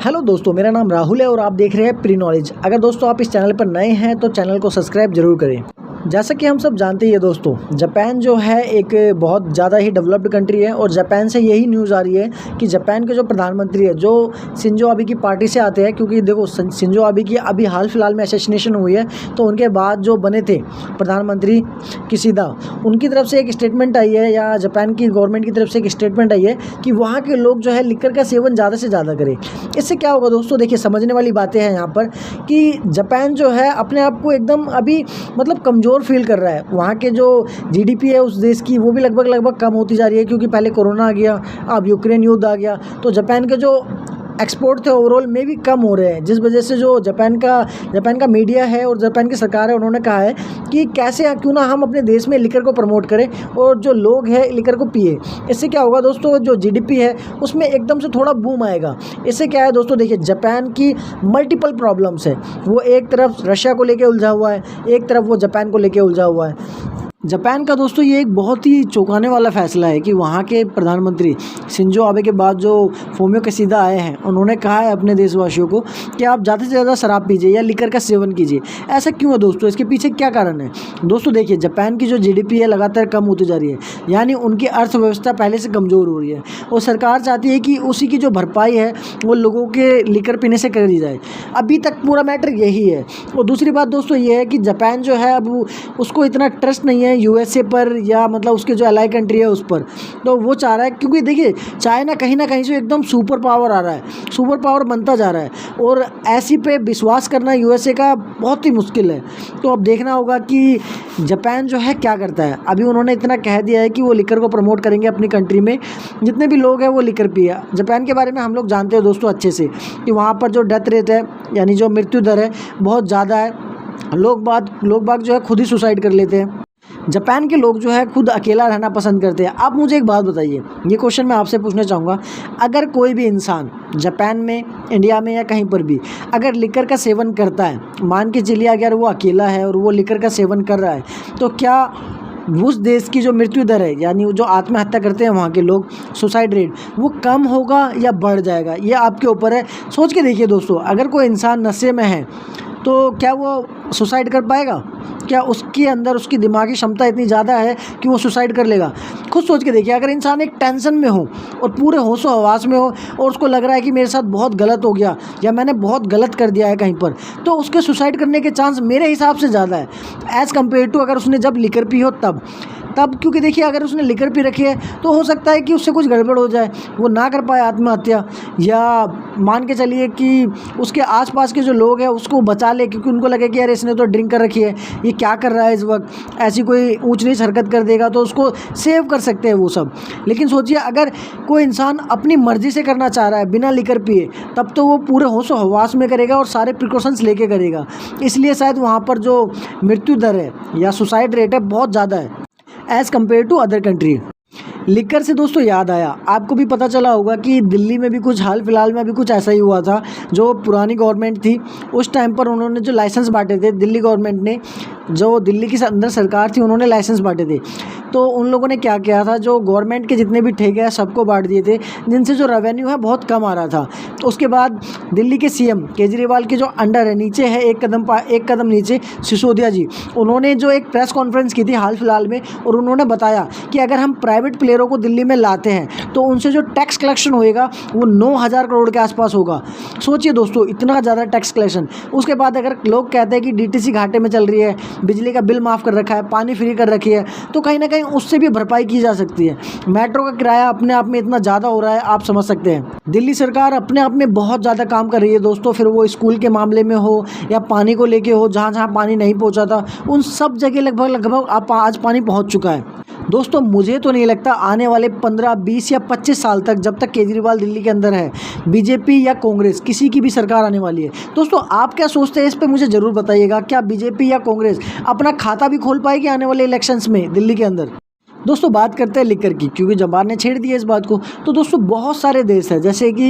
Hello दोस्तों, मेरा नाम राहुल है और आप देख रहे हैं प्री नॉलेज। अगर दोस्तों आप इस चैनल पर नए हैं तो चैनल को सब्सक्राइब जरूर करें। जैसा कि हम सब जानते ही है दोस्तों, जापान जो है एक बहुत ज़्यादा ही डेवलप्ड कंट्री है और जापान से यही न्यूज़ आ रही है कि जापान के जो प्रधानमंत्री है जो शिंजो आबे की पार्टी से आते हैं, क्योंकि देखो शिंजो आबे की अभी हाल फिलहाल में असैसिनेशन हुई है, तो उनके बाद जो बने थे प्रधानमंत्री किशिदा, उनकी तरफ से एक स्टेटमेंट आई है या जापान की गवर्नमेंट की तरफ से एक स्टेटमेंट आई है कि वहाँ के लोग जो है लिकर का सेवन ज़्यादा से ज़्यादा करें। इससे क्या होगा दोस्तों, देखिए समझने वाली बातें हैं यहाँ पर कि जापान जो है अपने आप को एकदम अभी मतलब कमज़ोर फील कर रहा है। वहाँ के जो जीडीपी है उस देश की वो भी लगभग कम होती जा रही है, क्योंकि पहले कोरोना आ गया, अब यूक्रेन युद्ध आ गया, तो जापान के जो एक्सपोर्ट थे ओवरऑल में भी कम हो रहे हैं, जिस वजह से जो जापान का मीडिया है और जापान की सरकार है उन्होंने कहा है कि कैसे क्यों ना हम अपने देश में लिकर को प्रमोट करें और जो लोग हैं लिकर को पिए। इससे क्या होगा दोस्तों, जो जीडीपी है उसमें एकदम से थोड़ा बूम आएगा। इससे क्या है दोस्तों, देखिए जापान की मल्टीपल प्रॉब्लम्स है। वो एक तरफ रशिया को लेके उलझा हुआ है, एक तरफ वो जापान को लेके उलझा हुआ है। जापान का दोस्तों ये एक बहुत ही चौंकाने वाला फैसला है कि वहाँ के प्रधानमंत्री शिंजो आबे के बाद जो फुमियो किशिदा आए हैं, उन्होंने कहा है अपने देशवासियों को कि आप ज़्यादा से ज़्यादा शराब पीजिए या लिकर का सेवन कीजिए। ऐसा क्यों है दोस्तों, इसके पीछे क्या कारण है दोस्तों? देखिए जापान की जो जीडीपी है लगातार कम होती जा रही है, यानी उनकी अर्थव्यवस्था पहले से कमज़ोर हो रही है और सरकार चाहती है कि उसी की जो भरपाई है वो लोगों के लिकर पीने से कर दी जाए। अभी तक पूरा मैटर यही है। और दूसरी बात दोस्तों ये है कि जापान जो है अब उसको इतना ट्रस्ट नहीं है यूएसए पर या मतलब उसके जो अलाई कंट्री है उस पर, तो वो चाह रहा है, क्योंकि देखिए चाइना कहीं ना कहीं से एकदम सुपर पावर आ रहा है, सुपर पावर बनता जा रहा है और ऐसी पे विश्वास करना यूएसए का बहुत ही मुश्किल है। तो अब देखना होगा कि जापान जो है क्या करता है। अभी उन्होंने इतना कह दिया है कि वो लिकर को प्रमोट करेंगे अपनी कंट्री में, जितने भी लोग हैं वो लिकर पिए। जापान के बारे में हम लोग जानते हो दोस्तों अच्छे से कि वहाँ पर जो डेथ रेट है यानी जो मृत्यु दर है बहुत ज़्यादा है। लोग बाग जो है खुद ही सुसाइड कर लेते हैं। जापान के लोग जो है खुद अकेला रहना पसंद करते हैं। आप मुझे एक बात बताइए, ये क्वेश्चन मैं आपसे पूछना चाहूँगा, अगर कोई भी इंसान जापान में, इंडिया में या कहीं पर भी अगर लिकर का सेवन करता है, मान के चलिए अगर वो अकेला है और वो लिकर का सेवन कर रहा है, तो क्या उस देश की जो मृत्यु दर है यानी जो आत्महत्या करते हैं वहाँ के लोग, सुसाइड रेट, वो कम होगा या बढ़ जाएगा? ये आपके ऊपर है। सोच के देखिए दोस्तों, अगर कोई इंसान नशे में है तो क्या वो सुसाइड कर पाएगा? क्या उसके अंदर उसकी दिमागी क्षमता इतनी ज़्यादा है कि वो सुसाइड कर लेगा? खुद सोच के देखिए, अगर इंसान एक टेंशन में हो और पूरे होशो हवास में हो और उसको लग रहा है कि मेरे साथ बहुत गलत हो गया या मैंने बहुत गलत कर दिया है कहीं पर, तो उसके सुसाइड करने के चांस मेरे हिसाब से ज़्यादा है एज़ कम्पेयर टू अगर उसने जब लिकर पी हो तब। क्योंकि देखिए अगर उसने लिकर पी रखी है तो हो सकता है कि उससे कुछ गड़बड़ हो जाए, वो ना कर पाए आत्महत्या, या मान के चलिए कि उसके आसपास के जो लोग हैं उसको बचा ले, क्योंकि उनको लगे कि यार इसने तो ड्रिंक कर रखी है, ये क्या कर रहा है इस वक्त, ऐसी कोई ऊंच नीच हरकत कर देगा, तो उसको सेव कर सकते हैं वो सब। लेकिन सोचिए अगर कोई इंसान अपनी मर्जी से करना चाह रहा है बिना लिकर पिए, तब तो वो पूरे होशो हवास में करेगा और सारे प्रिकॉशंस लेके करेगा। इसलिए शायद वहाँ पर जो मृत्यु दर है या सुसाइड रेट है बहुत ज़्यादा है as compare to other country. Liquor से दोस्तों याद आया, आपको भी पता चला होगा कि दिल्ली में भी कुछ हाल फिलहाल में अभी कुछ ऐसा ही हुआ था। जो पुरानी गवर्नमेंट थी उस टाइम पर उन्होंने जो लाइसेंस बांटे थे, दिल्ली गवर्नमेंट ने, जो दिल्ली की अंदर सरकार थी उन्होंने लाइसेंस बांटे थे। तो उन लोगों ने क्या किया था, जो गवर्नमेंट के जितने भी ठेके हैं सबको बांट दिए थे, जिनसे जो रेवेन्यू है बहुत कम आ रहा था। तो उसके बाद दिल्ली के सीएम केजरीवाल के जो अंडर है, नीचे है एक कदम नीचे सिसोदिया जी, उन्होंने जो एक प्रेस कॉन्फ्रेंस की थी हाल फिलहाल में और उन्होंने बताया कि अगर हम प्राइवेट प्लेयरों को दिल्ली में लाते हैं तो उनसे जो टैक्स कलेक्शन होएगा वो 9,000 करोड़ के आसपास होगा। सोचिए दोस्तों इतना ज़्यादा टैक्स कलेक्शन। उसके बाद अगर लोग कहते हैं कि डीटीसी घाटे में चल रही है, बिजली का बिल माफ़ कर रखा है, पानी फ्री कर रखी है, तो कहीं ना कहीं उससे भी भरपाई की जा सकती है। मेट्रो का किराया अपने आप में इतना ज़्यादा हो रहा है, आप समझ सकते हैं। दिल्ली सरकार अपने आप में बहुत ज़्यादा काम कर रही है दोस्तों, फिर वो स्कूल के मामले में हो या पानी को लेके हो, जहाँ जहाँ पानी नहीं पहुँचा था उन सब जगह लगभग आज पानी पहुँच चुका है। दोस्तों मुझे तो नहीं लगता आने वाले 15, 20 या 25 साल तक, जब तक केजरीवाल दिल्ली के अंदर है, बीजेपी या कांग्रेस किसी की भी सरकार आने वाली है। दोस्तों आप क्या सोचते हैं इस पे मुझे ज़रूर बताइएगा। क्या बीजेपी या कांग्रेस अपना खाता भी खोल पाएगी आने वाले इलेक्शंस में दिल्ली के अंदर? दोस्तों बात करते हैं लिकर की, क्योंकि जापान ने छेड़ दिया इस बात को। तो दोस्तों बहुत सारे देश हैं, जैसे कि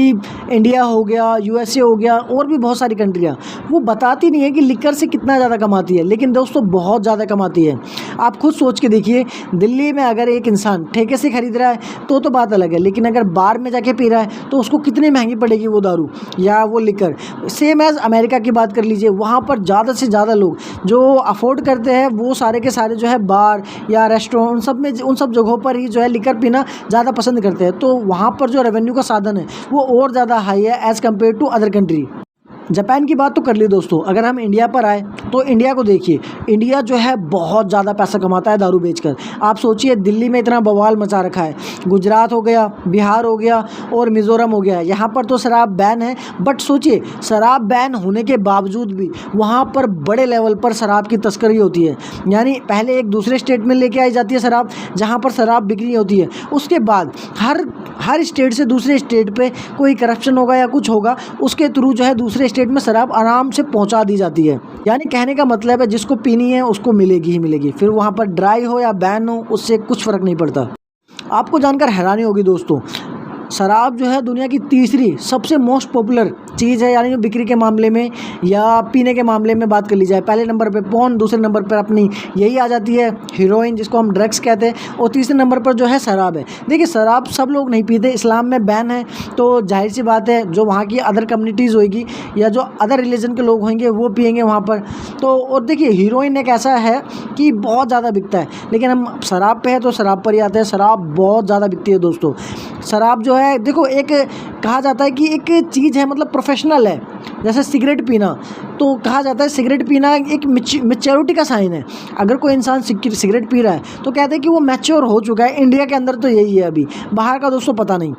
इंडिया हो गया, यूएसए हो गया, और भी बहुत सारी कंट्रियाँ, वो बताती नहीं है कि लिकर से कितना ज़्यादा कमाती है, लेकिन दोस्तों बहुत ज़्यादा कमाती है। आप खुद सोच के देखिए, दिल्ली में अगर एक इंसान ठेके से खरीद रहा है तो बात अलग है, लेकिन अगर बार में जाके पी रहा है तो उसको कितनी महंगी पड़ेगी वो दारू या वो लिकर। सेम एज़ अमेरिका की बात कर लीजिए, वहाँ पर ज़्यादा से ज़्यादा लोग जो अफोर्ड करते हैं वो सारे के सारे जो है बार या रेस्टोरेंट उन सब जगहों पर ही जो है लिकर पीना ज़्यादा पसंद करते हैं। तो वहाँ पर जो रेवेन्यू का साधन है वो और ज़्यादा हाई है as compare to other country. Japan की बात तो कर ली दोस्तों, अगर हम इंडिया पर आए तो इंडिया को देखिए, इंडिया जो है बहुत ज़्यादा पैसा कमाता है दारू बेचकर। आप सोचिए, दिल्ली में इतना बवाल मचा रखा है, गुजरात हो गया, बिहार हो गया और मिज़ोरम हो गया, यहाँ पर तो शराब बैन है। बट सोचिए, शराब बैन होने के बावजूद भी वहाँ पर बड़े लेवल पर शराब की तस्करी होती है। यानी पहले एक दूसरे स्टेट में लेके आई जाती है शराब, जहाँ पर शराब बिक्री होती है, उसके बाद हर स्टेट से दूसरे स्टेट पे कोई करप्शन होगा या कुछ होगा, उसके थ्रू जो है दूसरे स्टेट में शराब आराम से पहुंचा दी जाती है। यानी कहने का मतलब है, जिसको पीनी है उसको मिलेगी ही मिलेगी, फिर वहाँ पर ड्राई हो या बैन हो उससे कुछ फ़र्क नहीं पड़ता। आपको जानकर हैरानी होगी दोस्तों, शराब जो है दुनिया की तीसरी सबसे मोस्ट पॉपुलर चीज़ है, यानी बिक्री के मामले में या पीने के मामले में बात कर ली जाए। पहले नंबर पे पॉर्न, दूसरे नंबर पर अपनी यही आ जाती है हीरोइन, जिसको हम ड्रग्स कहते हैं, और तीसरे नंबर पर जो है शराब है। देखिए, शराब सब लोग नहीं पीते, इस्लाम में बैन है, तो जाहिर सी बात है जो वहाँ की अदर कम्युनिटीज़ होगी या जो अदर रिलीजन के लोग होंगे वो पियेंगे वहाँ पर। तो और देखिए, हीरोइन एक ऐसा है कि बहुत ज़्यादा बिकता है, लेकिन हम शराब पे है तो शराब पर ही आते हैं। शराब बहुत ज़्यादा बिकती है दोस्तों। शराब जो है, देखो, एक कहा जाता है कि एक चीज़ है, मतलब प्रोफेशनल है। जैसे सिगरेट पीना, तो कहा जाता है सिगरेट पीना एक मैच्योरिटी का साइन है। अगर कोई इंसान सिगरेट पी रहा है तो कहते हैं कि वो मैच्योर हो चुका है। इंडिया के अंदर तो यही है, अभी बाहर का दोस्तों पता नहीं।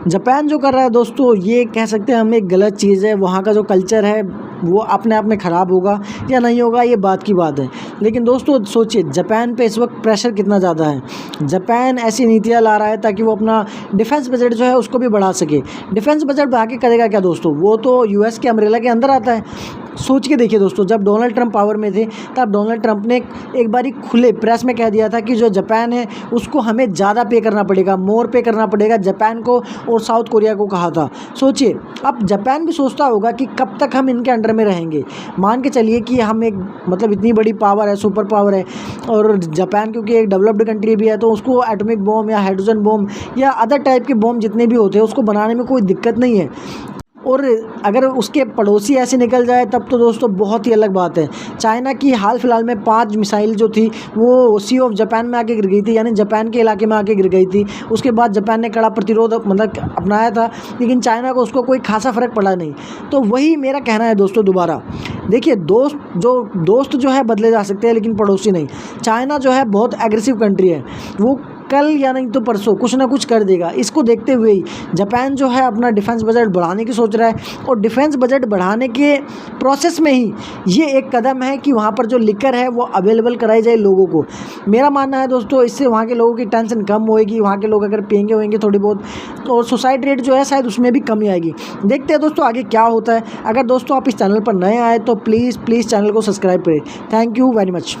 जापान जो कर रहा है दोस्तों, ये कह सकते हैं हम एक गलत चीज़ है। वहाँ का जो कल्चर है वो अपने आप में ख़राब होगा या नहीं होगा, ये बात की बात है। लेकिन दोस्तों सोचिए, जापान पे इस वक्त प्रेशर कितना ज़्यादा है। जापान ऐसी नीतियाँ ला रहा है ताकि वो अपना डिफेंस बजट जो है उसको भी बढ़ा सके। डिफेंस बजट बढ़ा के करेगा क्या दोस्तों? वो तो यूएस के अम्ब्रेला के अंदर आता है। सोच के देखिए दोस्तों, जब डोनाल्ड ट्रंप पावर में थे तब डोनाल्ड ट्रंप ने एक बारी खुले प्रेस में कह दिया था कि जो जापान है उसको हमें ज़्यादा पे करना पड़ेगा, मोर पे करना पड़ेगा जापान को और साउथ कोरिया को कहा था। सोचिए, अब जापान भी सोचता होगा कि कब तक हम इनके अंडर में रहेंगे। मान के चलिए कि हम एक, मतलब इतनी बड़ी पावर है, सुपर पावर है, और जापान क्योंकि एक डेवलप्ड कंट्री भी है, तो उसको एटॉमिक बॉम्ब या हाइड्रोजन बॉम्ब या अदर टाइप के बॉम्ब जितने भी होते हैं उसको बनाने में कोई दिक्कत नहीं है। और अगर उसके पड़ोसी ऐसे निकल जाए तब तो दोस्तों बहुत ही अलग बात है। चाइना की हाल फिलहाल में 5 मिसाइल जो थी वो सी ऑफ जापान में आके गिर गई थी, यानी जापान के इलाके में आके गिर गई थी। उसके बाद जापान ने कड़ा प्रतिरोध मतलब अपनाया था, लेकिन चाइना को उसको कोई खासा फ़र्क पड़ा नहीं। तो वही मेरा कहना है दोस्तों, दोबारा देखिए, दोस्त जो है बदले जा सकते हैं लेकिन पड़ोसी नहीं। चाइना जो है बहुत एग्रेसिव कंट्री है, वो कल या नहीं तो परसों कुछ ना कुछ कर देगा। इसको देखते हुए ही जापान जो है अपना डिफेंस बजट बढ़ाने की सोच रहा है, और डिफेंस बजट बढ़ाने के प्रोसेस में ही ये एक कदम है कि वहाँ पर जो लिकर है वो अवेलेबल कराई जाए लोगों को। मेरा मानना है दोस्तों, इससे वहाँ के लोगों की टेंशन कम होएगी, वहाँ के लोग अगर पिएंगे होंगे थोड़ी बहुत, और सुसाइड रेट जो है शायद उसमें भी कमी आएगी। देखते हैं दोस्तों आगे क्या होता है। अगर दोस्तों आप इस चैनल पर नए आए तो प्लीज़ चैनल को सब्सक्राइब करें। Thank you very much.